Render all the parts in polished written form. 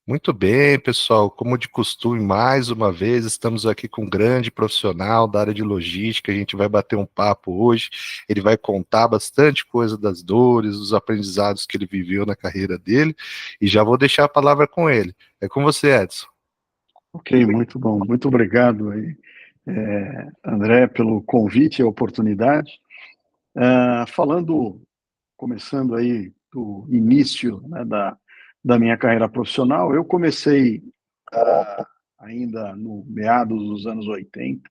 Muito bem, pessoal. Como de costume, mais uma vez, estamos aqui com um grande profissional da área de logística. A gente vai bater um papo hoje. Ele vai contar bastante coisa das dores, dos aprendizados que ele viveu na carreira dele. E já vou deixar a palavra com ele. É com você, Edson. Ok, muito bom. Muito obrigado aí, André, pelo convite e a oportunidade. Começando aí do início, né, da minha carreira profissional, eu comecei ainda no meados dos anos 80,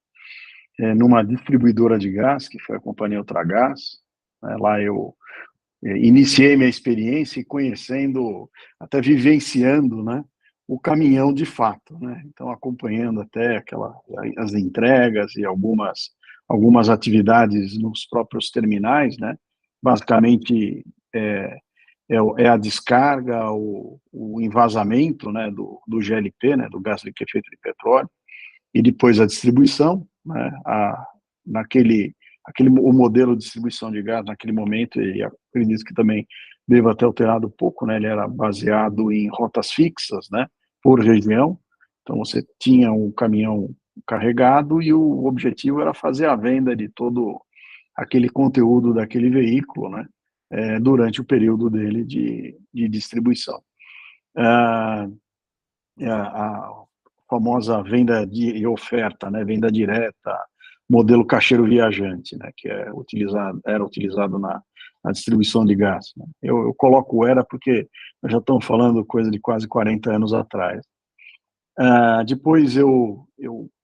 numa distribuidora de gás, que foi a Companhia Ultragás. Lá eu iniciei minha experiência e conhecendo, até vivenciando, né, o caminhão de fato, né? Então acompanhando até as entregas e algumas atividades nos próprios terminais, né? Basicamente é, é a descarga, o envasamento, né, do GLP, né, do gás liquefeito de petróleo, e depois a distribuição, né, o modelo de distribuição de gás naquele momento, e acredito que também deva ter alterado um pouco, né, ele era baseado em rotas fixas, né, por região. Então você tinha um caminhão carregado e o objetivo era fazer a venda de todo aquele conteúdo daquele veículo, né, durante o período dele de distribuição. Ah, a famosa venda de oferta, né, venda direta, modelo caixeiro viajante, né, que era utilizado na distribuição de gás. Né. Eu coloco era porque nós já estamos falando coisa de quase 40 anos atrás. Depois eu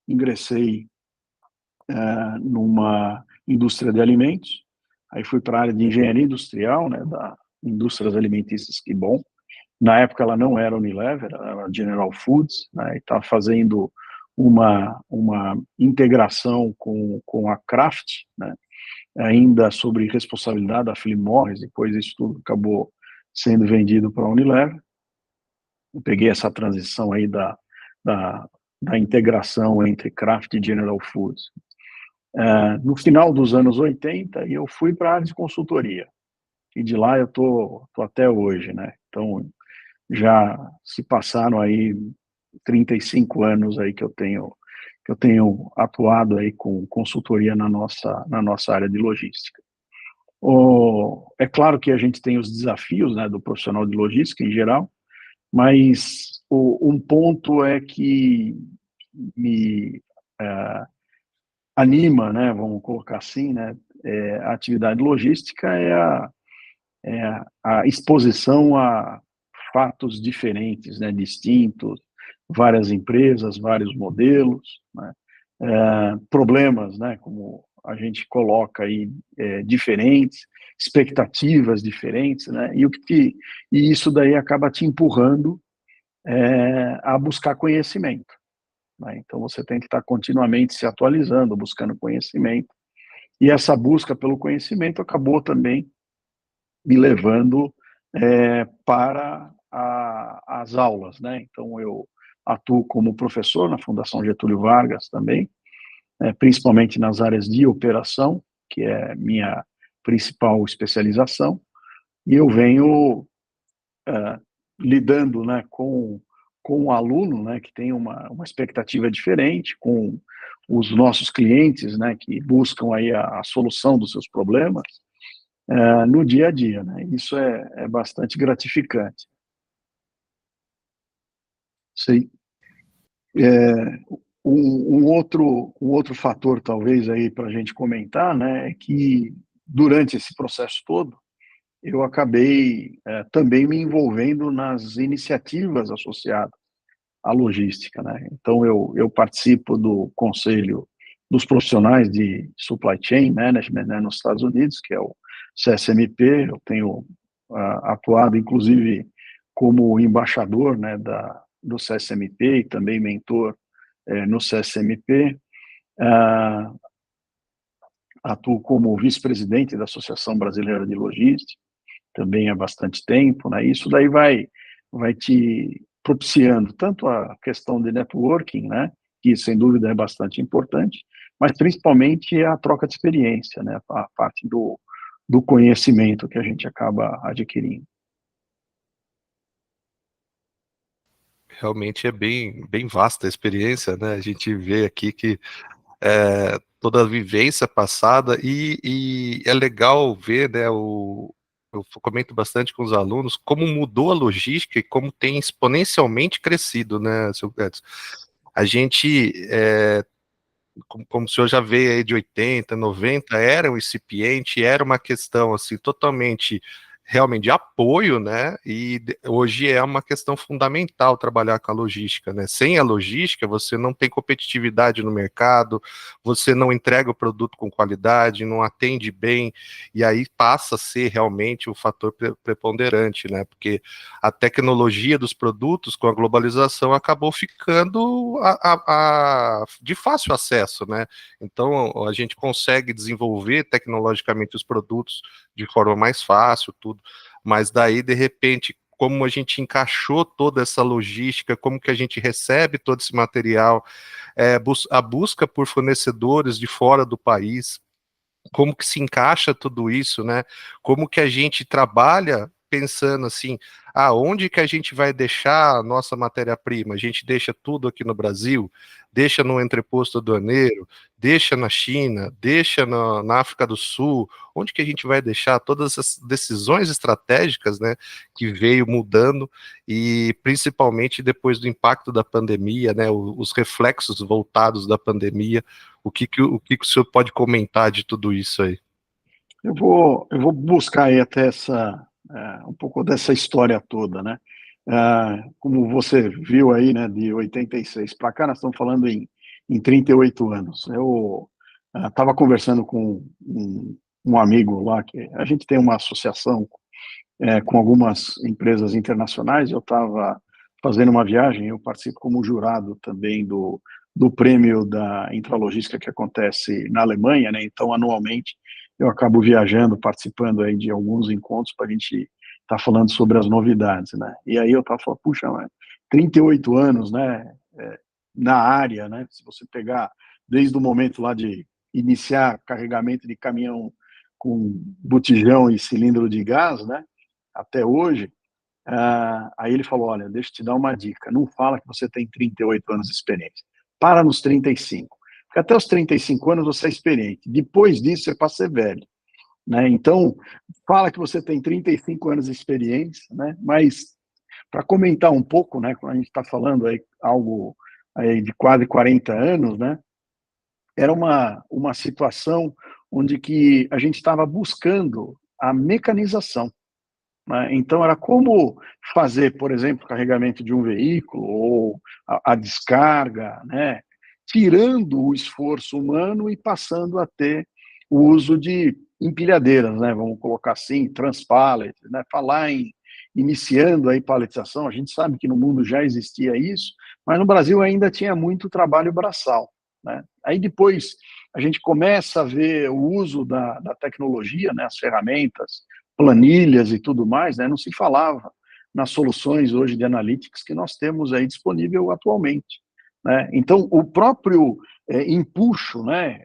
ingressei numa indústria de alimentos, aí fui para a área de engenharia industrial, né, da indústrias alimentícias Que Bom. Na época ela não era Unilever, ela era General Foods, né, e estava fazendo uma integração com a Kraft, né, ainda sobre responsabilidade da Philip Morris. Depois isso tudo acabou sendo vendido para a Unilever. Eu peguei essa transição aí da, da integração entre Kraft e General Foods. No final dos anos 80, eu fui para a área de consultoria, e de lá eu tô até hoje, né? Então, já se passaram aí 35 anos aí que eu tenho atuado aí com consultoria na nossa área de logística. É claro que a gente tem os desafios, né, do profissional de logística em geral, mas um ponto é que me anima, né, vamos colocar assim, né, a atividade logística é a exposição a fatos diferentes, né, distintos, várias empresas, vários modelos, né, problemas, né, como a gente coloca aí, diferentes, expectativas diferentes, né, e isso daí acaba te empurrando a buscar conhecimento, né. Então você tem que estar continuamente se atualizando, buscando conhecimento, e essa busca pelo conhecimento acabou também me levando para as aulas, né? Então eu atuo como professor na Fundação Getúlio Vargas também, principalmente nas áreas de operação, que é minha principal especialização, e eu venho lidando, né, com o aluno, né, que tem uma expectativa diferente, com os nossos clientes, né, que buscam aí a solução dos seus problemas, no dia a dia, né? Isso é bastante gratificante. Sim. É, um outro fator, talvez, aí para a gente comentar, né, é que durante esse processo todo, eu acabei também me envolvendo nas iniciativas associadas à logística, né? Então, eu participo do Conselho dos Profissionais de Supply Chain Management, né, nos Estados Unidos, que é o CSMP. Eu tenho atuado, inclusive, como embaixador, né, do CSMP e também mentor no CSMP. Ah, Atuo como vice-presidente da Associação Brasileira de Logística, também há bastante tempo, né? Isso daí vai te propiciando tanto a questão de networking, né, que sem dúvida é bastante importante, mas principalmente a troca de experiência, né, a parte do conhecimento que a gente acaba adquirindo. realmente é bem vasta a experiência, né? A gente vê aqui que toda a vivência passada e é legal ver, né, eu comento bastante com os alunos como mudou a logística e como tem exponencialmente crescido, né, seu Edson? A gente, como o senhor já veio aí de 80, 90, era um incipiente, era uma questão assim totalmente realmente de apoio, né? Hoje é uma questão fundamental trabalhar com a logística, né? Sem a logística, você não tem competitividade no mercado, você não entrega o produto com qualidade, não atende bem, e aí passa a ser realmente o fator preponderante, né? Porque a tecnologia dos produtos com a globalização acabou ficando de fácil acesso, né? Então a gente consegue desenvolver tecnologicamente os produtos de forma mais fácil, tudo, mas daí de repente como a gente encaixou toda essa logística, como que a gente recebe todo esse material, a busca por fornecedores de fora do país, como que se encaixa tudo isso, né? Como que a gente trabalha pensando assim, onde que a gente vai deixar a nossa matéria-prima? A gente deixa tudo aqui no Brasil, deixa no entreposto aduaneiro, deixa na China, deixa na África do Sul, onde que a gente vai deixar todas as decisões estratégicas, né, que veio mudando e principalmente depois do impacto da pandemia, né, os reflexos voltados da pandemia, o que o senhor pode comentar de tudo isso aí? Eu vou buscar aí até um pouco dessa história toda, né? Como você viu aí, né, de 86 para cá, nós estamos falando em 38 anos. Eu estava conversando com um amigo lá, que a gente tem uma associação com algumas empresas internacionais. Eu estava fazendo uma viagem, eu participo como jurado também do prêmio da Intralogística que acontece na Alemanha, né? Então, anualmente, eu acabo viajando, participando aí de alguns encontros para a gente estar falando sobre as novidades, né? E aí eu estava falando, puxa, mas 38 anos, né, na área, né? Se você pegar desde o momento lá de iniciar carregamento de caminhão com botijão e cilindro de gás, né, até hoje, aí ele falou, olha, deixa eu te dar uma dica, não fala que você tem 38 anos de experiência, para nos 35, porque até os 35 anos você é experiente, depois disso você passa a ser velho, né? Então, fala que você tem 35 anos de experiência, né? Mas, para comentar um pouco, né, quando a gente está falando aí algo aí de quase 40 anos, né, era uma situação onde que a gente estava buscando a mecanização, né? Então, era como fazer, por exemplo, o carregamento de um veículo ou a descarga, né? Tirando o esforço humano e passando a ter o uso de empilhadeiras, né? Vamos colocar assim, transpallet, né? Falar em iniciando aí paletização, a gente sabe que no mundo já existia isso, mas no Brasil ainda tinha muito trabalho braçal, né? Aí depois a gente começa a ver o uso da tecnologia, né? As ferramentas, planilhas e tudo mais, né? Não se falava nas soluções hoje de analytics que nós temos aí disponível atualmente, né? Então, o próprio empuxo, né,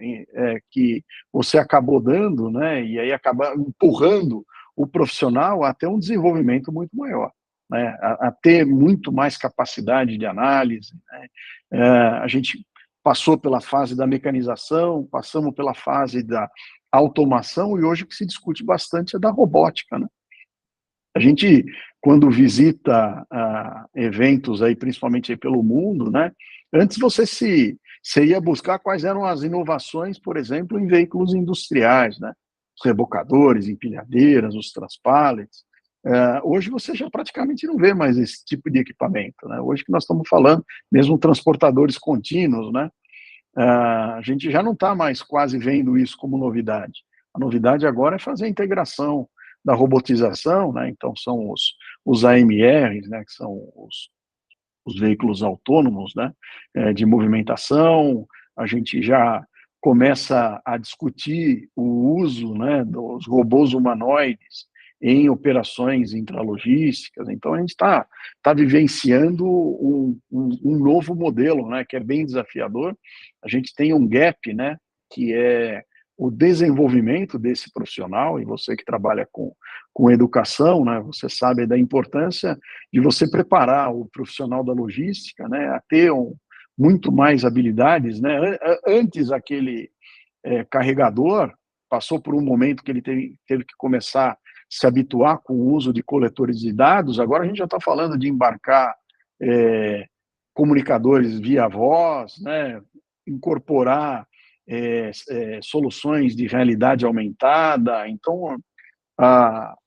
que você acabou dando, né, e aí acaba empurrando o profissional até um desenvolvimento muito maior, né, a ter muito mais capacidade de análise, né? A gente passou pela fase da mecanização, passamos pela fase da automação e hoje o que se discute bastante é da robótica, né? A gente, quando visita eventos aí, principalmente aí pelo mundo, né? Antes você ia buscar quais eram as inovações, por exemplo, em veículos industriais, né? Os rebocadores, empilhadeiras, os transpallets. Hoje você já praticamente não vê mais esse tipo de equipamento, né? Hoje que nós estamos falando, mesmo transportadores contínuos, né? A gente já não está mais quase vendo isso como novidade. A novidade agora é fazer a integração da robotização, né? Então são os AMRs, né? Que são os veículos autônomos, né? De movimentação. A gente já começa a discutir o uso, né, dos robôs humanoides em operações intralogísticas. Então a gente está vivenciando um novo modelo, né, que é bem desafiador. A gente tem um gap, né, que é o desenvolvimento desse profissional, e você que trabalha com educação, né, você sabe da importância de você preparar o profissional da logística, né, a ter muito mais habilidades, né, antes aquele carregador passou por um momento que ele teve que começar a se habituar com o uso de coletores de dados, agora a gente já está falando de embarcar comunicadores via voz, né, incorporar soluções de realidade aumentada. Então,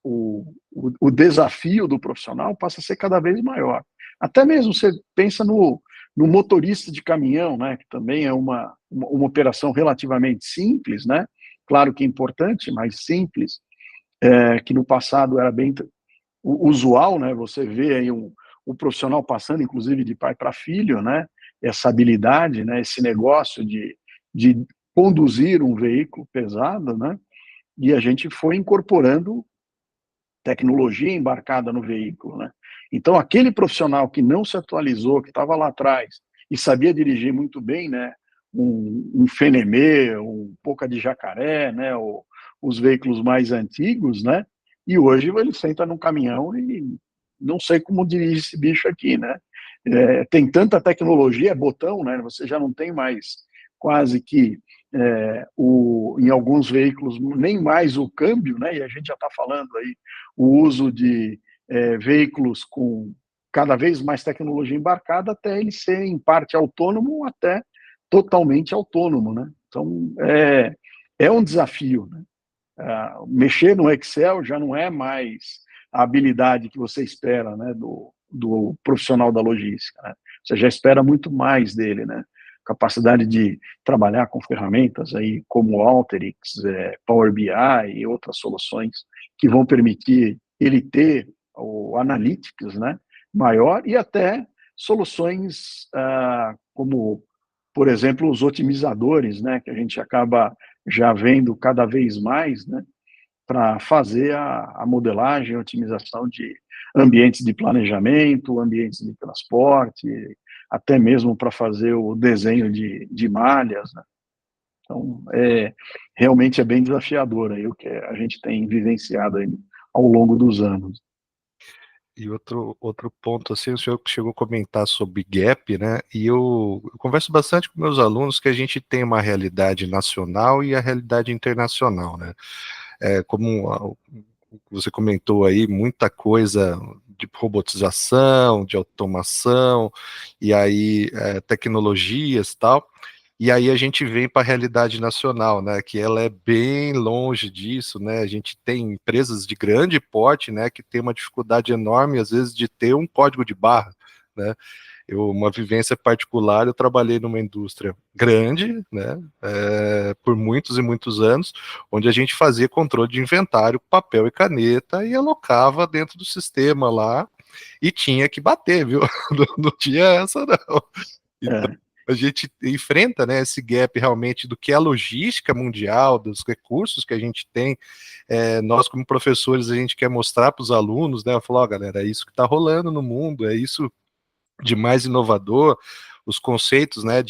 o desafio do profissional passa a ser cada vez maior. Até mesmo você pensa no motorista de caminhão, né, que também é uma operação relativamente simples, né, claro que é importante, mas simples, que no passado era bem usual, né, você vê aí um profissional passando, inclusive de pai para filho, né, essa habilidade, né, esse negócio de conduzir um veículo pesado, né, e a gente foi incorporando tecnologia embarcada no veículo, né. Então aquele profissional que não se atualizou, que estava lá atrás e sabia dirigir muito bem, né, um Fenemê, um Poca de Jacaré, né, os veículos mais antigos, né, e hoje ele senta num caminhão e não sei como dirige esse bicho aqui, né. Tem tanta tecnologia, é botão, né, você já não tem mais quase que em alguns veículos nem mais o câmbio, né, e a gente já está falando aí o uso de veículos com cada vez mais tecnologia embarcada até ele ser em parte autônomo até totalmente autônomo, né. Então é um desafio, né. Mexer no Excel já não é mais a habilidade que você espera, né, do profissional da logística, né. Você já espera muito mais dele, né. Capacidade de trabalhar com ferramentas aí como Alteryx, Power BI e outras soluções que vão permitir ele ter o analytics, né, maior e até soluções como, por exemplo, os otimizadores, né, que a gente acaba já vendo cada vez mais, né, para fazer a modelagem, a otimização de ambientes de planejamento, ambientes de transporte, até mesmo para fazer o desenho de malhas, né. Então, realmente é bem desafiador aí o que a gente tem vivenciado aí ao longo dos anos. E outro ponto, assim, o senhor chegou a comentar sobre gap, né? E eu converso bastante com meus alunos que a gente tem uma realidade nacional e a realidade internacional, né? Como você comentou aí, muita coisa de robotização, de automação, e aí tecnologias e tal. E aí a gente vem para a realidade nacional, né, que ela é bem longe disso, né, a gente tem empresas de grande porte, né, que tem uma dificuldade enorme, às vezes, de ter um código de barra, né. Uma vivência particular, eu trabalhei numa indústria grande, né, por muitos e muitos anos, onde a gente fazia controle de inventário, papel e caneta, e alocava dentro do sistema lá, e tinha que bater, viu, não tinha essa não. Então, É, a gente enfrenta, né, esse gap realmente do que é a logística mundial, dos recursos que a gente tem. Nós, como professores, a gente quer mostrar para os alunos, né, falar, ó, galera, é isso que está rolando no mundo, é isso de mais inovador, os conceitos, né,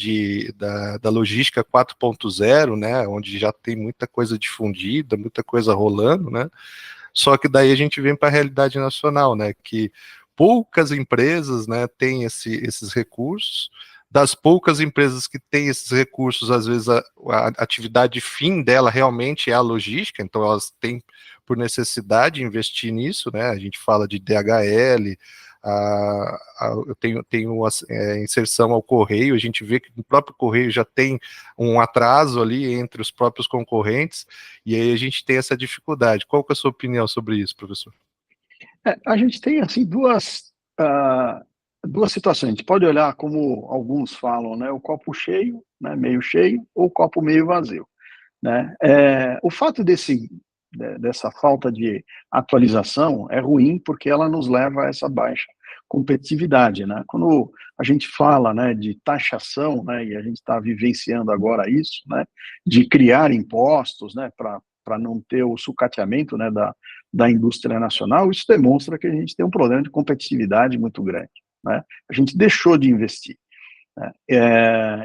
da logística 4.0, né, onde já tem muita coisa difundida, muita coisa rolando, né, só que daí a gente vem para a realidade nacional, né, que poucas empresas, né, têm esses recursos. Das poucas empresas que têm esses recursos, às vezes a atividade fim dela realmente é a logística, então elas têm por necessidade investir nisso, né? A gente fala de DHL, eu tenho inserção ao correio, a gente vê que o próprio correio já tem um atraso ali entre os próprios concorrentes, e aí a gente tem essa dificuldade. Qual que é a sua opinião sobre isso, professor? a gente tem assim duas situações. A gente pode olhar como alguns falam, né, o copo cheio, né, meio cheio, ou o copo meio vazio, né. O fato dessa falta de atualização é ruim porque ela nos leva a essa baixa competitividade, né. Quando a gente fala, né, de taxação, né, e a gente está vivenciando agora isso, né, de criar impostos, né, para não ter o sucateamento, né, da indústria nacional, isso demonstra que a gente tem um problema de competitividade muito grande, né. A gente deixou de investir, né,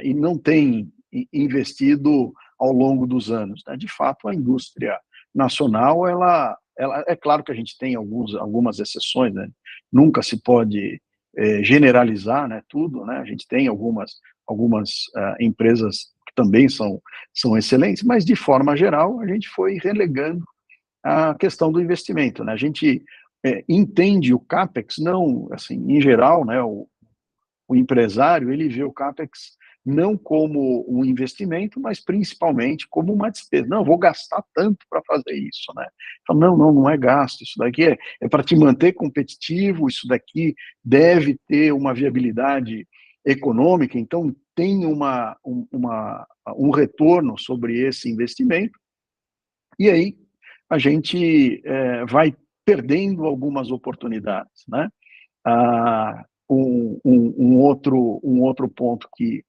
e não tem investido ao longo dos anos, né? De fato, a indústria nacional, ela é claro que a gente tem algumas exceções, né? Nunca se pode generalizar, né, tudo, né? A gente tem algumas empresas que também são excelentes, mas de forma geral a gente foi relegando a questão do investimento, né? A gente entende o CAPEX, não, assim, em geral, né, o empresário, ele vê o CAPEX não como um investimento, mas principalmente como uma despesa. Não, eu vou gastar tanto para fazer isso, né? Então, não é gasto, isso daqui é para te manter competitivo, isso daqui deve ter uma viabilidade econômica, então tem um retorno sobre esse investimento, e aí a gente vai perdendo algumas oportunidades, né? Um outro ponto que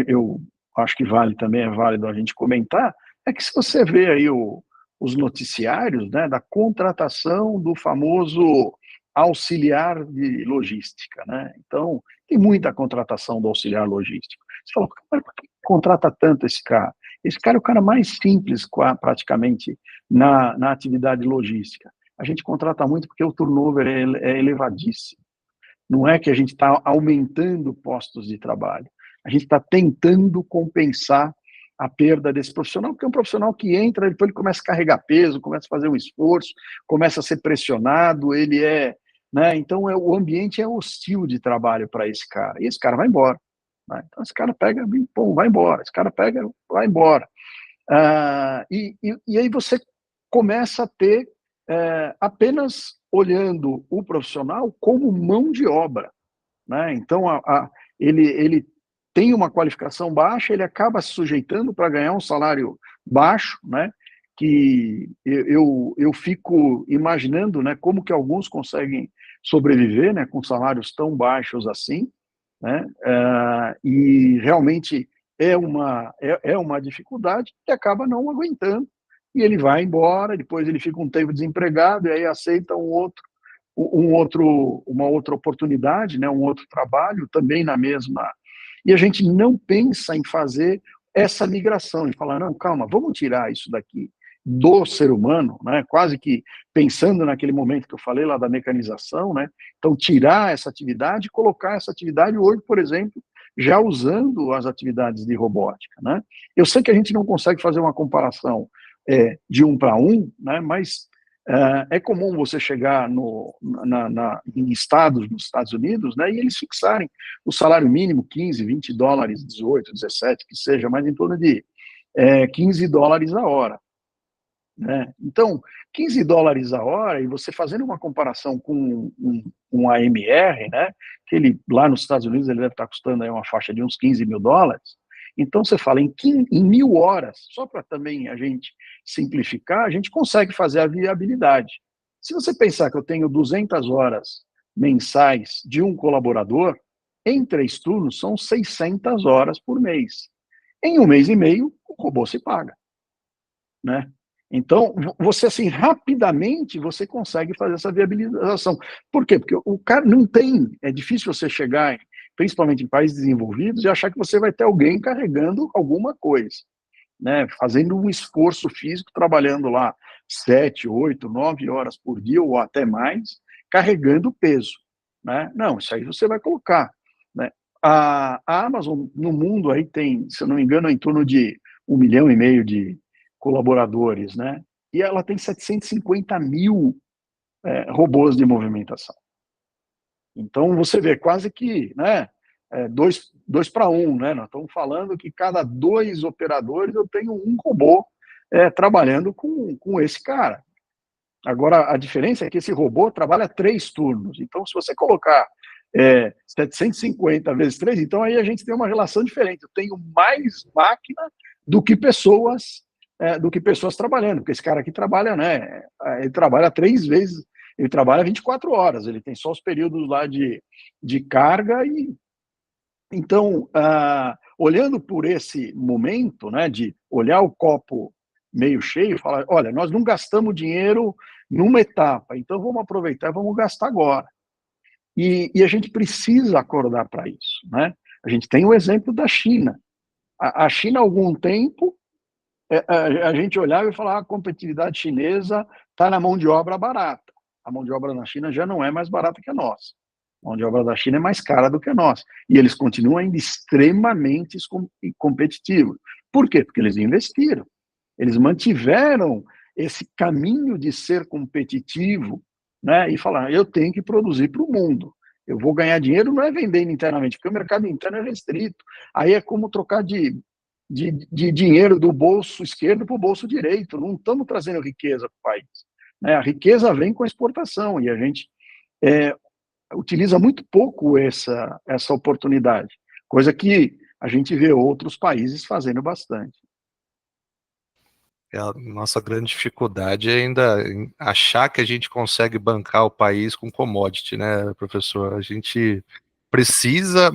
eu acho que também é válido a gente comentar, é que se você vê aí os noticiários, né, da contratação do famoso auxiliar de logística, né? Então, tem muita contratação do auxiliar logístico. Você fala, mas por que contrata tanto esse cara? Esse cara é o cara mais simples, praticamente, na atividade logística. A gente contrata muito porque o turnover é elevadíssimo. Não é que a gente está aumentando postos de trabalho. A gente está tentando compensar a perda desse profissional, porque é um profissional que entra, depois ele começa a carregar peso, começa a fazer um esforço, começa a ser pressionado, né? Então o ambiente é hostil de trabalho para esse cara, e esse cara vai embora. Né? Então esse cara pega, pô, vai embora, esse cara pega, vai embora. E aí você começa a ter apenas olhando o profissional como mão de obra, né? Então ele tem uma qualificação baixa, ele acaba se sujeitando para ganhar um salário baixo, né? Que eu fico imaginando, né, como que alguns conseguem sobreviver, né, com salários tão baixos assim, né? E realmente é uma dificuldade que acaba não aguentando, e ele vai embora, depois ele fica um tempo desempregado, e aí aceita uma outra oportunidade, né, um outro trabalho, também na mesma... E a gente não pensa em fazer essa migração, em falar, não, calma, vamos tirar isso daqui do ser humano, né, quase que pensando naquele momento que eu falei lá da mecanização, né, então tirar essa atividade e colocar essa atividade hoje, por exemplo, já usando as atividades de robótica, né. Eu sei que a gente não consegue fazer uma comparação de um para um, né, mas é comum você chegar em estados nos Estados Unidos, né, e eles fixarem o salário mínimo 15, 20 dólares, 18, 17, que seja, mas em torno de 15 dólares a hora. Né? Então, 15 dólares a hora, e você fazendo uma comparação com um AMR, né, que ele, lá nos Estados Unidos ele deve estar custando aí uma faixa de uns 15 mil dólares, então você fala em 1.000 horas, só para também a gente simplificar, a gente consegue fazer a viabilidade. Se você pensar que eu tenho 200 horas mensais de um colaborador, em 3 turnos são 600 horas por mês. Em 1 mês e meio, o robô se paga. Né? Então, você assim, rapidamente, você consegue fazer essa viabilização. Por quê? Porque o cara não tem, é difícil você chegar, principalmente em países desenvolvidos, e achar que você vai ter alguém carregando alguma coisa, né? Fazendo um esforço físico, trabalhando lá 7, 8, 9 horas por dia, ou até mais, carregando peso. Né? Não, isso aí você vai colocar. Né? A Amazon, no mundo, aí tem, se eu não me engano, em torno de 1,5 milhão de colaboradores, né? E ela tem 750 mil robôs de movimentação. Então, você vê quase que, né, 2 para 1, né? Nós estamos falando que cada 2 operadores eu tenho um robô trabalhando com esse cara. Agora, a diferença é que esse robô trabalha 3 turnos. Então, se você colocar 750 vezes 3, então aí a gente tem uma relação diferente. Eu tenho mais máquina do que pessoas trabalhando, porque esse cara aqui trabalha, né? Ele trabalha 3 vezes, ele trabalha 24 horas, ele tem só os períodos lá de carga e então, olhando por esse momento, né, de olhar o copo meio cheio, falar, olha, nós não gastamos dinheiro numa etapa, então vamos aproveitar e vamos gastar agora. E a gente precisa acordar para isso, né? A gente tem o exemplo da China. A China, há algum tempo, a gente olhava e falava, a competitividade chinesa está na mão de obra barata. A mão de obra na China já não é mais barata que a nossa. A mão de obra da China é mais cara do que a nossa. E eles continuam ainda extremamente competitivos. Por quê? Porque eles investiram. Eles mantiveram esse caminho de ser competitivo, né, e falar, eu tenho que produzir para o mundo. Eu vou ganhar dinheiro não é vendendo internamente, porque o mercado interno é restrito. Aí é como trocar de dinheiro do bolso esquerdo para o bolso direito. Não estamos trazendo riqueza para o país. Né? A riqueza vem com a exportação e a gente é, utiliza muito pouco essa oportunidade, coisa que a gente vê outros países fazendo bastante. A nossa grande dificuldade é ainda achar que a gente consegue bancar o país com commodity, né, professor? A gente precisa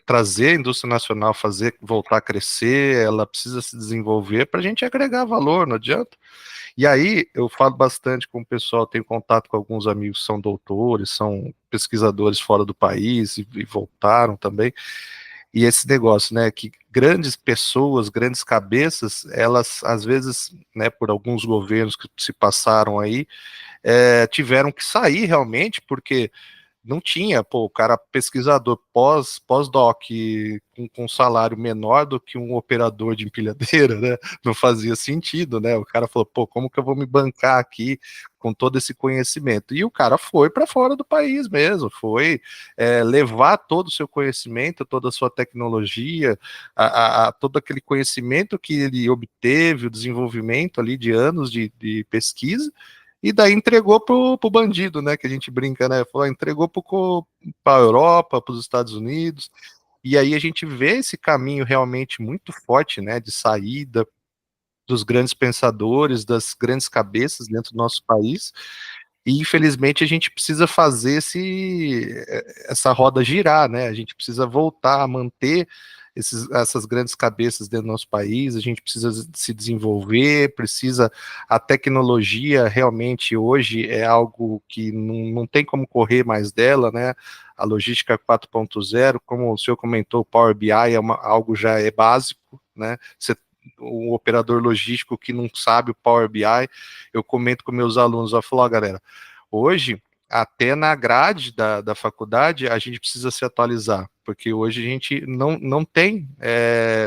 trazer a indústria nacional, fazer voltar a crescer, ela precisa se desenvolver para a gente agregar valor, não adianta. E aí eu falo bastante com o pessoal, tenho contato com alguns amigos que são doutores, são pesquisadores fora do país e voltaram também. E esse negócio, né, que grandes pessoas, grandes cabeças, elas, às vezes, né, por alguns governos que se passaram aí, tiveram que sair realmente, porque não tinha, pô, o cara pesquisador pós-doc com salário menor do que um operador de empilhadeira, né? Não fazia sentido, né? O cara falou, pô, como que eu vou me bancar aqui com todo esse conhecimento? E o cara foi para fora do país mesmo, foi levar todo o seu conhecimento, toda a sua tecnologia, todo aquele conhecimento que ele obteve, o desenvolvimento ali de anos de pesquisa, e daí entregou pro bandido, né? Que a gente brinca, né? Falou, entregou para a Europa, para os Estados Unidos. E aí a gente vê esse caminho realmente muito forte, né? De saída dos grandes pensadores, das grandes cabeças dentro do nosso país. E infelizmente a gente precisa fazer essa roda girar, né? A gente precisa voltar a manter essas grandes cabeças dentro do nosso país, a gente precisa se desenvolver, precisa. A tecnologia realmente hoje é algo que não tem como correr mais dela, né? A logística 4.0, como o senhor comentou, o Power BI algo já é básico, né? O operador logístico que não sabe o Power BI, eu comento com meus alunos, eu falo, galera, hoje, até na grade da faculdade, a gente precisa se atualizar, porque hoje a gente não tem,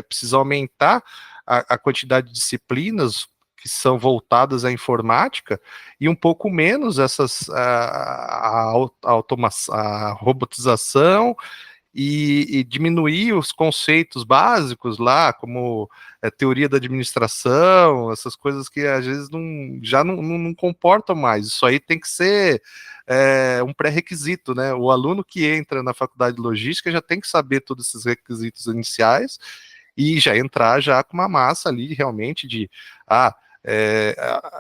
precisa aumentar a quantidade de disciplinas que são voltadas à informática e um pouco menos a robotização e diminuir os conceitos básicos lá, como teoria da administração, essas coisas que às vezes já não comportam mais. Isso aí tem que ser um pré-requisito, né? O aluno que entra na faculdade de logística já tem que saber todos esses requisitos iniciais e já entrar já com uma massa ali realmente de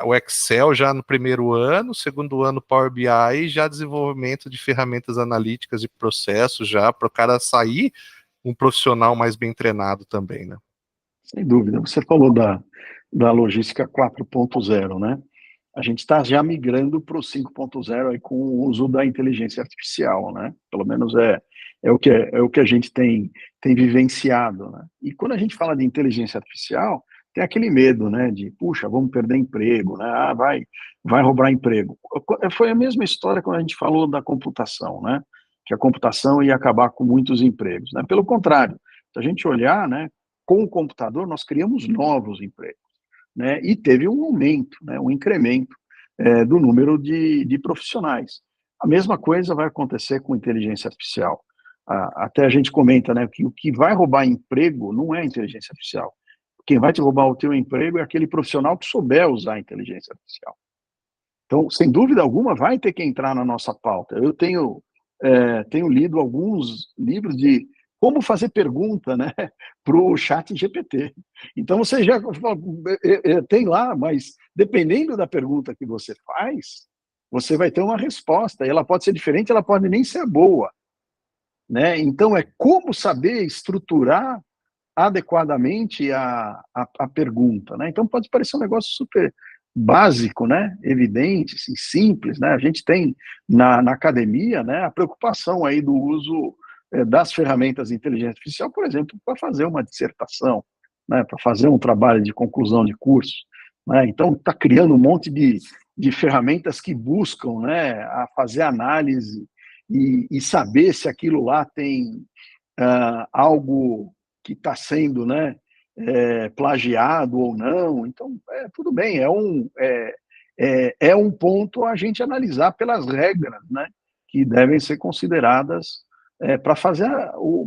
o Excel já no primeiro ano, segundo ano Power BI, já desenvolvimento de ferramentas analíticas e processos já para o cara sair um profissional mais bem treinado também, né? Sem dúvida. Você falou da logística 4.0, né? A gente está já migrando para o 5.0 aí com o uso da inteligência artificial, né? Pelo menos é o que a gente tem vivenciado, né? E quando a gente fala de inteligência artificial, tem aquele medo, né? De, puxa, vamos perder emprego, né? Vai roubar emprego. Foi a mesma história quando a gente falou da computação, né? Que a computação ia acabar com muitos empregos, né? Pelo contrário, se a gente olhar, né? Com o computador, nós criamos novos empregos, né? E teve um aumento, né? Um incremento do número de profissionais. A mesma coisa vai acontecer com inteligência artificial. Até a gente comenta, né? Que o que vai roubar emprego não é a inteligência artificial. Quem vai te roubar o teu emprego é aquele profissional que souber usar a inteligência artificial. Então, sem dúvida alguma, vai ter que entrar na nossa pauta. Eu tenho lido alguns livros de como fazer pergunta, né, para o chat GPT. Então, você já tem lá, mas dependendo da pergunta que você faz, você vai ter uma resposta. E ela pode ser diferente, ela pode nem ser boa. Né? Então, é como saber estruturar adequadamente a pergunta, né? Então pode parecer um negócio super básico, né? Evidente, assim, simples, né? A gente tem na academia, né? A preocupação aí do uso das ferramentas de inteligência artificial, por exemplo, para fazer uma dissertação, né, para fazer um trabalho de conclusão de curso, né? Então está criando um monte de ferramentas que buscam, né, a fazer análise e saber se aquilo lá tem algo que está sendo, né, plagiado ou não. Então, tudo bem, é um ponto a gente analisar pelas regras, né, que devem ser consideradas para fazer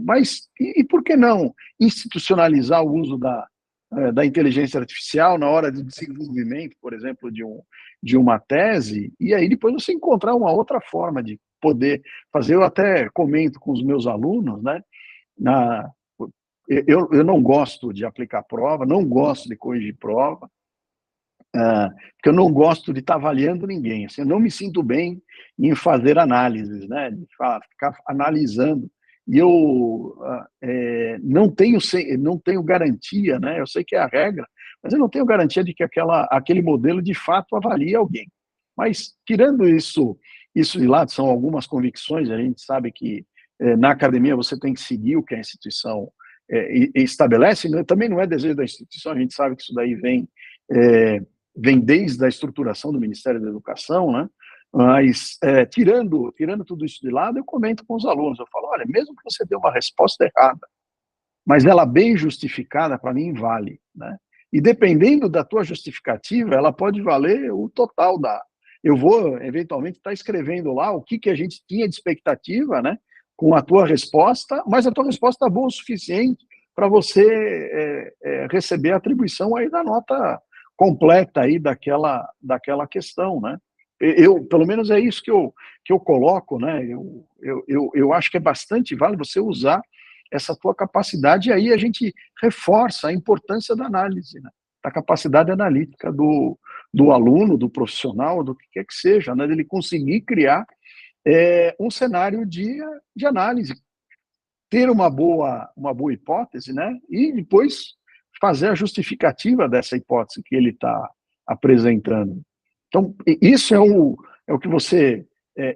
mas e por que não institucionalizar o uso da inteligência artificial na hora de desenvolvimento, por exemplo, de uma tese, e aí depois você encontrar uma outra forma de poder fazer. Eu até comento com os meus alunos, né, na, eu não gosto de aplicar prova, não gosto de corrigir prova, porque eu não gosto de estar avaliando ninguém. Assim, eu não me sinto bem em fazer análises, né, de ficar analisando. E eu não tenho garantia, né, eu sei que é a regra, mas eu não tenho garantia de que aquele modelo de fato avalie alguém. Mas, tirando isso de lado, são algumas convicções, a gente sabe que na academia você tem que seguir o que a instituição estabelece, né? Também não é desejo da instituição, a gente sabe que isso daí vem desde a estruturação do Ministério da Educação, né? Mas, tirando tudo isso de lado, eu comento com os alunos, eu falo, olha, mesmo que você dê uma resposta errada, mas ela bem justificada, para mim, vale, né? E dependendo da tua justificativa, ela pode valer o total da... Eu vou, eventualmente, estar escrevendo lá o que a gente tinha de expectativa, né, com a tua resposta, mas a tua resposta é boa o suficiente para você receber a atribuição aí da nota completa aí daquela questão, né? Pelo menos é isso que eu coloco, né? Eu acho que é bastante válido você usar essa tua capacidade, e aí a gente reforça a importância da análise, né? Da capacidade analítica do aluno, do profissional, do que quer que seja, né? Dele conseguir criar um cenário de análise, ter uma boa hipótese, né? E depois fazer a justificativa dessa hipótese que ele está apresentando. Então, isso é o que você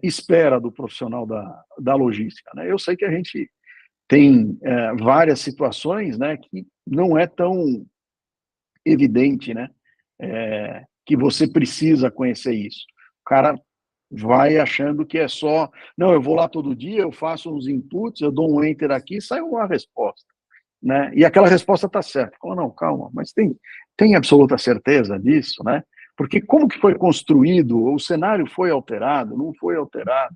espera do profissional da logística, né? Eu sei que a gente tem várias situações, né, que não é tão evidente, né, que você precisa conhecer isso. O cara vai achando que é só, não, eu vou lá todo dia, eu faço uns inputs, eu dou um enter aqui, sai uma resposta, né, e aquela resposta está certa. Oh, não, calma, mas tem absoluta certeza disso, né? Porque como que foi construído, o cenário foi alterado, não foi alterado?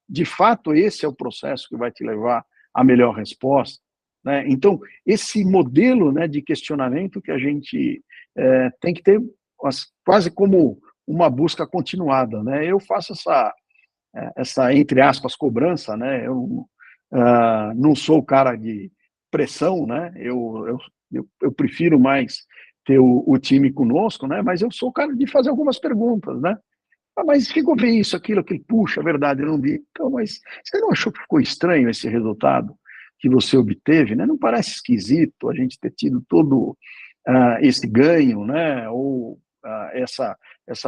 De fato, esse é o processo que vai te levar à melhor resposta, né? Então, esse modelo, né, de questionamento que a gente tem que ter quase como uma busca continuada, né? Eu faço essa entre aspas, cobrança, né? Eu não sou o cara de pressão, né? Eu prefiro mais ter o time conosco, né? Mas eu sou o cara de fazer algumas perguntas, né? Mas ficou bem isso, aquilo, puxa, é verdade, eu não vi. Então, mas você não achou que ficou estranho esse resultado que você obteve, né? Não parece esquisito a gente ter tido todo esse ganho, né? Ou essa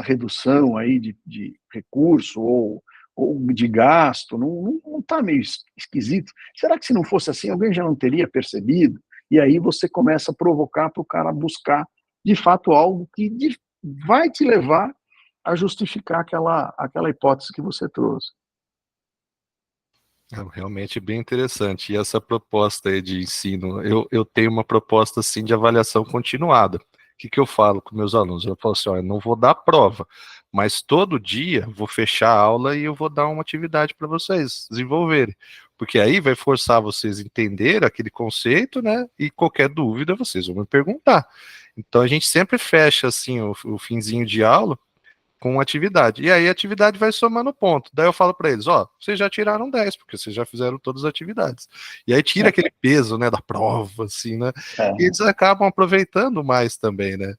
redução aí de recurso ou de gasto, não está meio esquisito? Será que se não fosse assim, alguém já não teria percebido? E aí você começa a provocar para o cara buscar, de fato, algo que vai te levar a justificar aquela hipótese que você trouxe. É realmente bem interessante. E essa proposta aí de ensino, eu tenho uma proposta assim de avaliação continuada. O que eu falo com meus alunos? Eu falo assim, olha, não vou dar prova, mas todo dia vou fechar a aula e eu vou dar uma atividade para vocês desenvolverem. Porque aí vai forçar vocês a entender aquele conceito, né? E qualquer dúvida vocês vão me perguntar. Então a gente sempre fecha assim o finzinho de aula com atividade. E aí a atividade vai somando ponto. Daí eu falo para eles, ó, vocês já tiraram 10, porque vocês já fizeram todas as atividades. E aí tira aquele peso, né, da prova, assim, né? E eles acabam aproveitando mais também, né?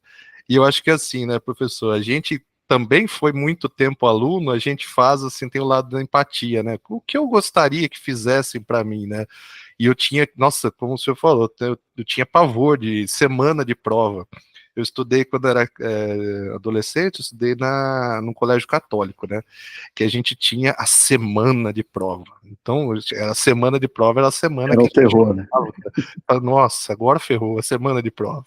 E eu acho que assim, né, professor, a gente também foi muito tempo aluno, a gente faz assim, tem o lado da empatia, né? O que eu gostaria que fizessem para mim, né? E eu tinha, nossa, como o senhor falou, eu tinha pavor de semana de prova. Eu estudei quando era adolescente, eu estudei num colégio católico, né? Que a gente tinha a semana de prova. Então, a semana de prova era a semana Era que o a gente terror, né? falava, nossa, agora ferrou, a semana de prova.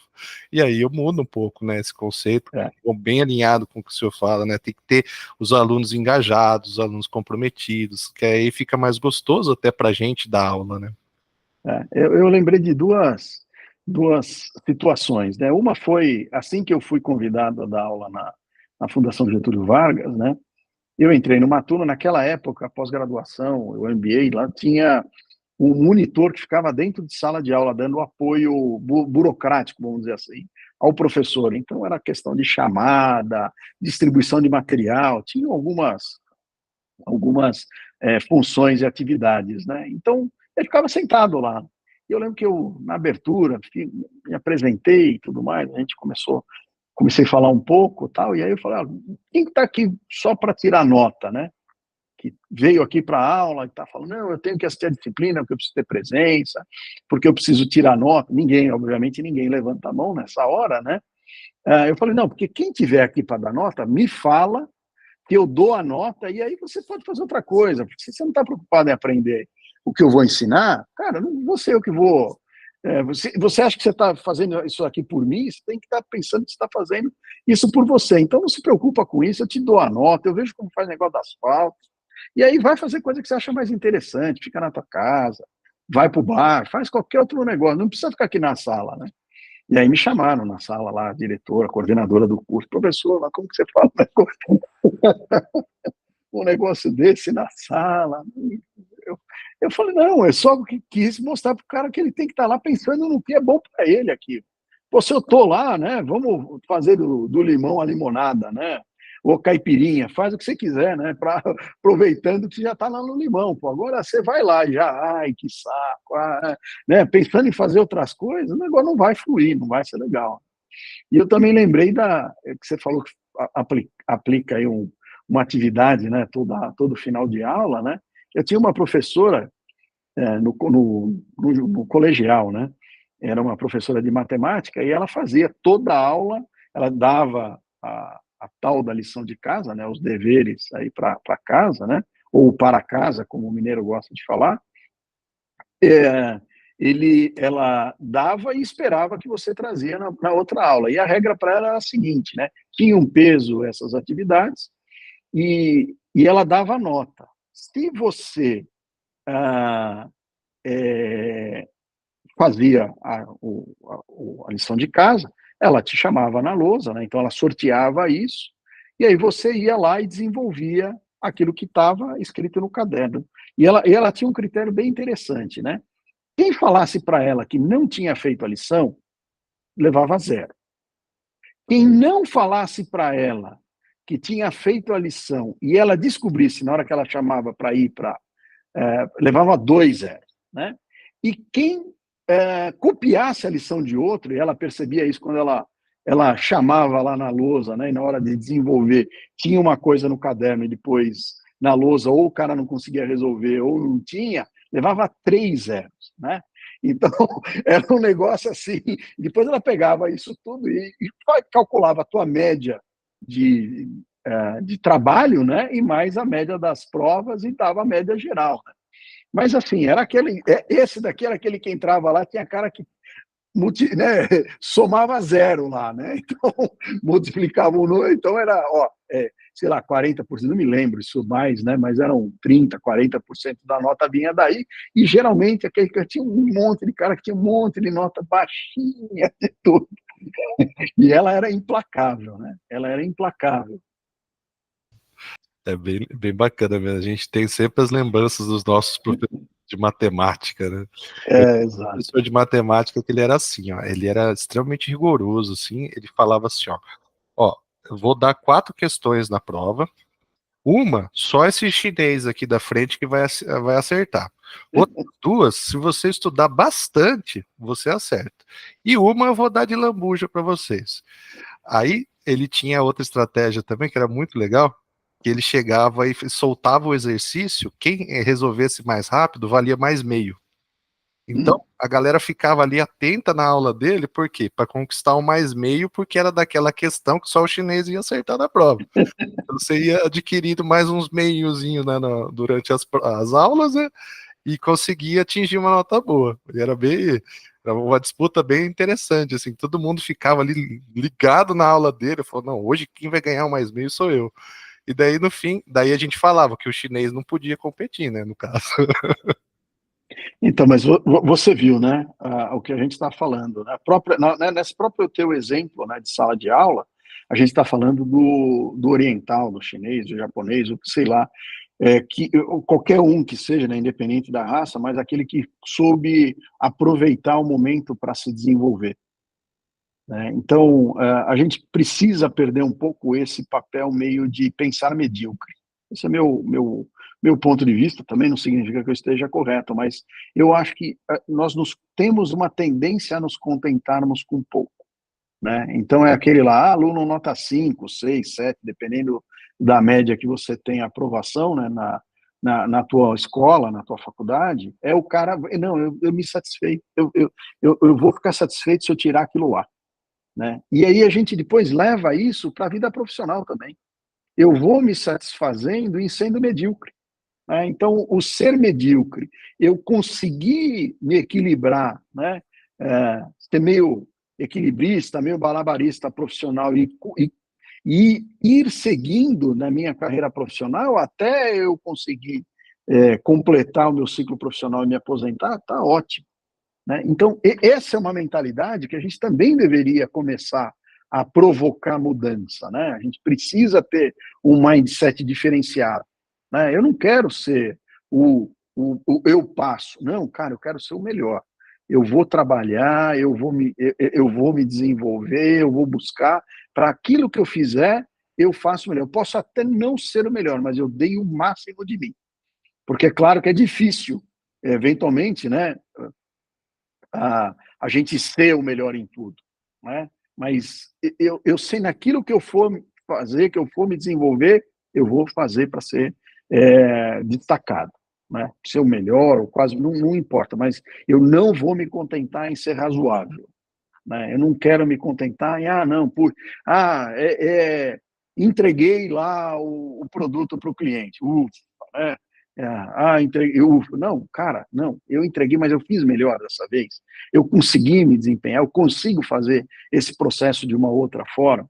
E aí eu mudo um pouco, né, esse conceito, bem alinhado com o que o senhor fala, né? Tem que ter os alunos engajados, os alunos comprometidos, que aí fica mais gostoso até para a gente dar aula, né? Eu lembrei de duas situações, né? Uma foi assim que eu fui convidado a dar aula na Fundação Getúlio Vargas, né? Eu entrei numa turma, naquela época, pós-graduação, o MBA, lá tinha um monitor que ficava dentro de sala de aula, dando apoio burocrático, vamos dizer assim, ao professor. Então, era questão de chamada, distribuição de material, tinha algumas funções e atividades, né? Então, ele ficava sentado lá. Eu lembro que eu, na abertura, me apresentei e tudo mais, a gente comecei a falar um pouco, tal, e aí eu falei, quem está aqui só para tirar nota, né? Que veio aqui para a aula e está falando, não, eu tenho que assistir a disciplina, porque eu preciso ter presença, porque eu preciso tirar nota. Ninguém, obviamente, ninguém levanta a mão nessa hora, né? Eu falei, não, porque quem tiver aqui para dar nota, me fala que eu dou a nota e aí você pode fazer outra coisa, porque se você não está preocupado em aprender o que eu vou ensinar, cara, não vou ser eu que vou. Você acha que você está fazendo isso aqui por mim? Você tem que estar pensando que você está fazendo isso por você. Então não se preocupa com isso, eu te dou a nota, eu vejo como faz o negócio das faltas, e aí vai fazer coisa que você acha mais interessante, fica na tua casa, vai para o bar, faz qualquer outro negócio, não precisa ficar aqui na sala, né? E aí me chamaram na sala lá, a diretora, a coordenadora do curso, professor, mas como que você fala um negócio desse na sala? Eu falei, não, é só que quis mostrar para o cara que ele tem que estar lá pensando no que é bom para ele aqui. Pô, se eu estou lá, né, vamos fazer do limão a limonada, né? Ou caipirinha, faz o que você quiser, né? Aproveitando que você já está lá no limão. Pô, agora você vai lá e já, ai, que saco, né? Pensando em fazer outras coisas, o negócio não vai fluir, não vai ser legal. E eu também lembrei que você falou que aplica aí uma atividade, né? Todo final de aula, né? Eu tinha uma professora no colegial, né? Era uma professora de matemática e ela fazia toda a aula, ela dava a tal da lição de casa, né? Os deveres aí para casa, né? Ou para casa, como o mineiro gosta de falar. Ela dava e esperava que você trazia na outra aula. E a regra para ela era a seguinte, né? Tinha um peso essas atividades e ela dava nota. Se você fazia a lição de casa, ela te chamava na lousa, né? Então ela sorteava isso, e aí você ia lá e desenvolvia aquilo que estava escrito no caderno. E ela tinha um critério bem interessante, né? Quem falasse para ela que não tinha feito a lição, levava zero. Quem não falasse para ela que tinha feito a lição e ela descobrisse na hora que ela chamava para ir levava 2 zeros, né? E quem copiasse a lição de outro, e ela percebia isso quando ela chamava lá na lousa, né? E na hora de desenvolver, tinha uma coisa no caderno e depois na lousa, ou o cara não conseguia resolver, ou não tinha, levava 3 zeros, né? Então, era um negócio assim. Depois ela pegava isso tudo e calculava a tua média de trabalho, né? E mais a média das provas e dava a média geral. Né? Mas assim, esse daqui era aquele que entrava lá, tinha cara que né, somava zero lá, né? Então, multiplicava o número, então era, sei lá, 40%, não me lembro isso mais, né? Mas eram 30%, 40% da nota vinha daí, e geralmente aquele que tinha um monte de cara que tinha um monte de nota baixinha de tudo. E ela era implacável, né? Ela era implacável. É bem, bem bacana mesmo. A gente tem sempre as lembranças dos nossos professores de matemática, né? Exato. O professor de matemática que ele era assim, ó, ele era extremamente rigoroso, assim, ele falava assim, ó, eu vou dar 4 questões na prova, uma, só esse chinês aqui da frente que vai acertar. Outras 2, se você estudar bastante, você acerta. E uma eu vou dar de lambuja para vocês. Aí ele tinha outra estratégia também, que era muito legal, que ele chegava e soltava o exercício, quem resolvesse mais rápido valia mais meio. Então, a galera ficava ali atenta na aula dele, por quê? Para conquistar o mais meio, porque era daquela questão que só o chinês ia acertar na prova. Então, você ia adquirindo mais uns meiozinhos, né, durante as aulas, né, e conseguia atingir uma nota boa. E era uma disputa bem interessante, assim, todo mundo ficava ali ligado na aula dele, falou, não, hoje quem vai ganhar o mais meio sou eu. E daí, no fim, daí a gente falava que o chinês não podia competir, né, no caso. Então, mas você viu, né, o que a gente está falando, né, nesse próprio teu exemplo, né, de sala de aula, a gente está falando do oriental, do chinês, do japonês, o que sei lá, que qualquer um que seja, né, independente da raça, mas aquele que soube aproveitar o momento para se desenvolver, né? Então, a gente precisa perder um pouco esse papel meio de pensar medíocre. Esse é meu ponto de vista, também não significa que eu esteja correto, mas eu acho que nós temos uma tendência a nos contentarmos com pouco, né? Então, é aquele lá, aluno nota 5, 6, 7, dependendo da média que você tem a aprovação, né, na tua escola, na tua faculdade, é o cara, não, eu me satisfei, eu vou ficar satisfeito se eu tirar aquilo lá, né? E aí a gente depois leva isso para a vida profissional também. Eu vou me satisfazendo em sendo medíocre, né? Então, o ser medíocre, eu conseguir me equilibrar, né? Ser meio equilibrista, meio balabarista profissional e ir seguindo na minha carreira profissional até eu conseguir completar o meu ciclo profissional e me aposentar, tá ótimo, né? Então, essa é uma mentalidade que a gente também deveria começar a provocar mudança, né? A gente precisa ter um mindset diferenciado, né? Eu não quero ser o eu passo, não, cara, eu quero ser o melhor. Eu vou trabalhar, eu vou me desenvolver, eu vou buscar, para aquilo que eu fizer, eu faço melhor. Eu posso até não ser o melhor, mas eu dei o máximo de mim. Porque é claro que é difícil, eventualmente, né? A gente ser o melhor em tudo, né? Mas eu sei naquilo que eu for fazer, que eu for me desenvolver, eu vou fazer para ser destacado, né? Ser o melhor, ou quase, não importa, mas eu não vou me contentar em ser razoável, né? Eu não quero me contentar em, não, entreguei lá o produto para o cliente, ufa, né? Entreguei, ufa. Não, cara, não, eu entreguei, mas eu fiz melhor dessa vez. Eu consegui me desempenhar, eu consigo fazer esse processo de uma outra forma,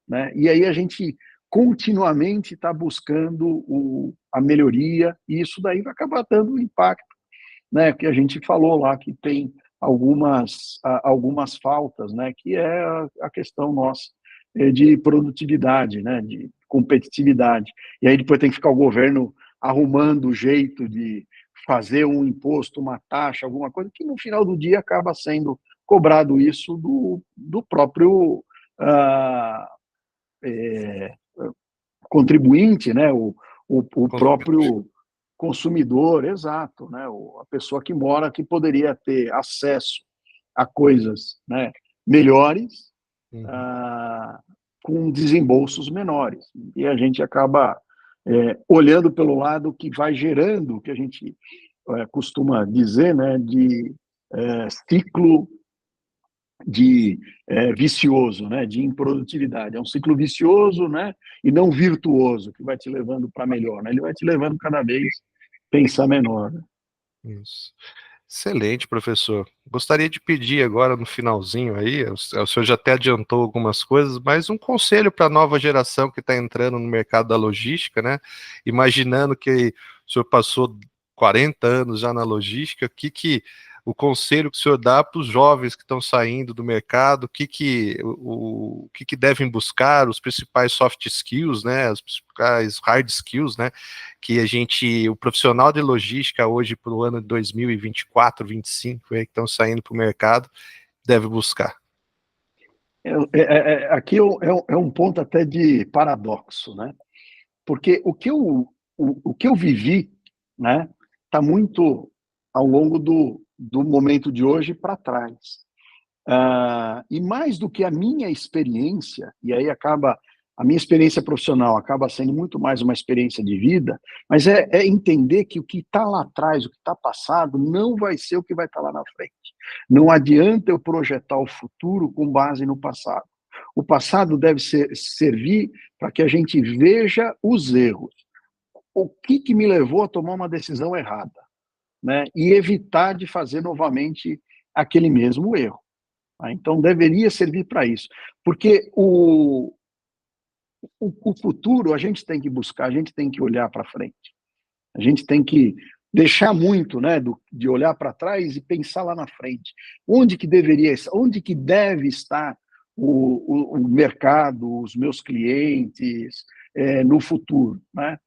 né? E aí a gente continuamente está buscando a melhoria, e isso daí vai acabar dando um impacto, né, que a gente falou lá, que tem algumas faltas, né, que é a questão nossa de produtividade, né, de competitividade. E aí depois tem que ficar o governo arrumando o jeito de fazer um imposto, uma taxa, alguma coisa, que no final do dia acaba sendo cobrado isso do próprio é, contribuinte, né, o próprio consumidor, exato, né? A pessoa que mora, que poderia ter acesso a coisas, né, melhores, Uhum. ah, com desembolsos menores. E a gente acaba olhando pelo lado que vai gerando, o que a gente costuma dizer, né, de ciclo de vicioso, né, de improdutividade. É um ciclo vicioso, né, e não virtuoso, que vai te levando para melhor, né? Ele vai te levando cada vez pensar menor, né? Isso. Excelente, professor. Gostaria de pedir agora no finalzinho aí, o senhor já até adiantou algumas coisas, mas um conselho para a nova geração que está entrando no mercado da logística, né? Imaginando que o senhor passou 40 anos já na logística, o conselho que o senhor dá para os jovens que estão saindo do mercado, o que devem buscar, os principais soft skills, né? Os principais hard skills, né? O profissional de logística hoje para o ano de 2024, 25, que estão saindo para o mercado, deve buscar. Aqui é um ponto até de paradoxo, né? Porque o que eu vivi, né, está muito ao longo do momento de hoje para trás. E mais do que a minha experiência, e aí acaba a minha experiência profissional acaba sendo muito mais uma experiência de vida, mas é entender que o que está lá atrás, o que está passado, não vai ser o que vai estar lá na frente. Não adianta eu projetar o futuro com base no passado. O passado deve servir para que a gente veja os erros. O que me levou a tomar uma decisão errada, né? E evitar de fazer novamente aquele mesmo erro. Tá? Então, deveria servir para isso. Porque o futuro a gente tem que buscar, a gente tem que olhar para frente. A gente tem que deixar muito, né, de olhar para trás e pensar lá na frente. Onde que deveria, onde que deve estar o mercado, os meus clientes, no futuro, né?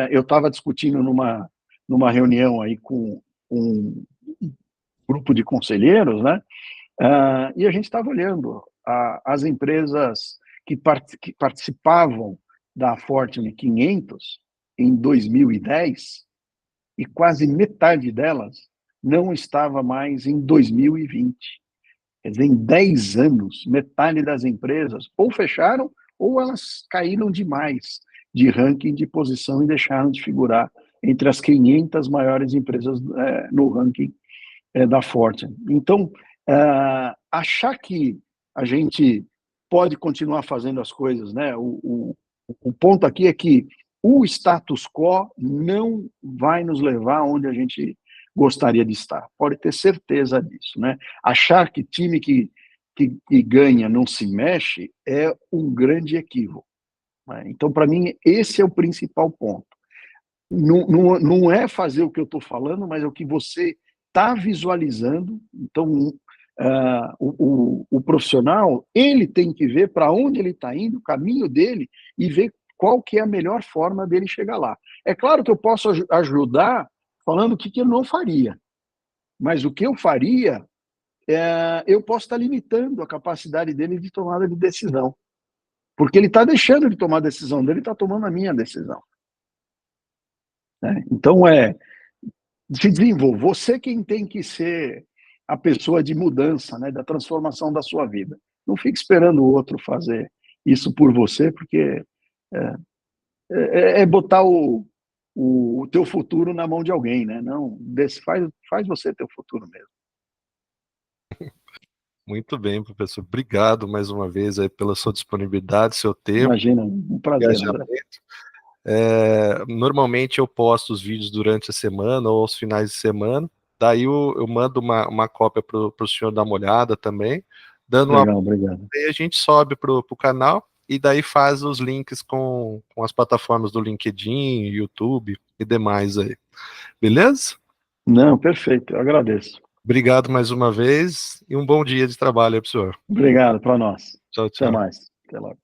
Eu estava discutindo numa reunião aí com um grupo de conselheiros, né? E a gente estava olhando as empresas que participavam da Fortune 500 em 2010, e quase metade delas não estava mais em 2020. Quer dizer, em 10 anos, metade das empresas ou fecharam ou elas caíram demais de ranking de posição e deixaram de figurar entre as 500 maiores empresas no ranking da Fortune. Então, achar que a gente pode continuar fazendo as coisas, né? O ponto aqui é que o status quo não vai nos levar onde a gente gostaria de estar. Pode ter certeza disso, né? Achar que time que ganha não se mexe é um grande equívoco, né? Então, para mim, esse é o principal ponto. Não é fazer o que eu estou falando, mas é o que você está visualizando. Então, o profissional, ele tem que ver para onde ele está indo, o caminho dele, e ver qual que é a melhor forma dele chegar lá. É claro que eu posso ajudar falando o que eu não faria, mas o que eu faria, eu posso estar limitando a capacidade dele de tomada de decisão, porque ele está deixando de tomar a decisão dele, está tomando a minha decisão. Então, se desenvolver, você quem tem que ser a pessoa de mudança, né, da transformação da sua vida. Não fique esperando o outro fazer isso por você, porque é botar o teu futuro na mão de alguém, né? Não, faz você teu futuro mesmo. Muito bem, professor. Obrigado mais uma vez aí pela sua disponibilidade, seu tempo. Imagina, um prazer, André. Normalmente eu posto os vídeos durante a semana ou aos finais de semana, daí eu mando uma cópia para o senhor dar uma olhada também, dando Legal, obrigado. Aí a gente sobe para o canal e daí faz os links com as plataformas do LinkedIn, YouTube e demais aí. Beleza? Não, perfeito, eu agradeço. Obrigado mais uma vez e um bom dia de trabalho aí para o senhor. Obrigado para nós. Tchau, Até tchau. mais. Até logo.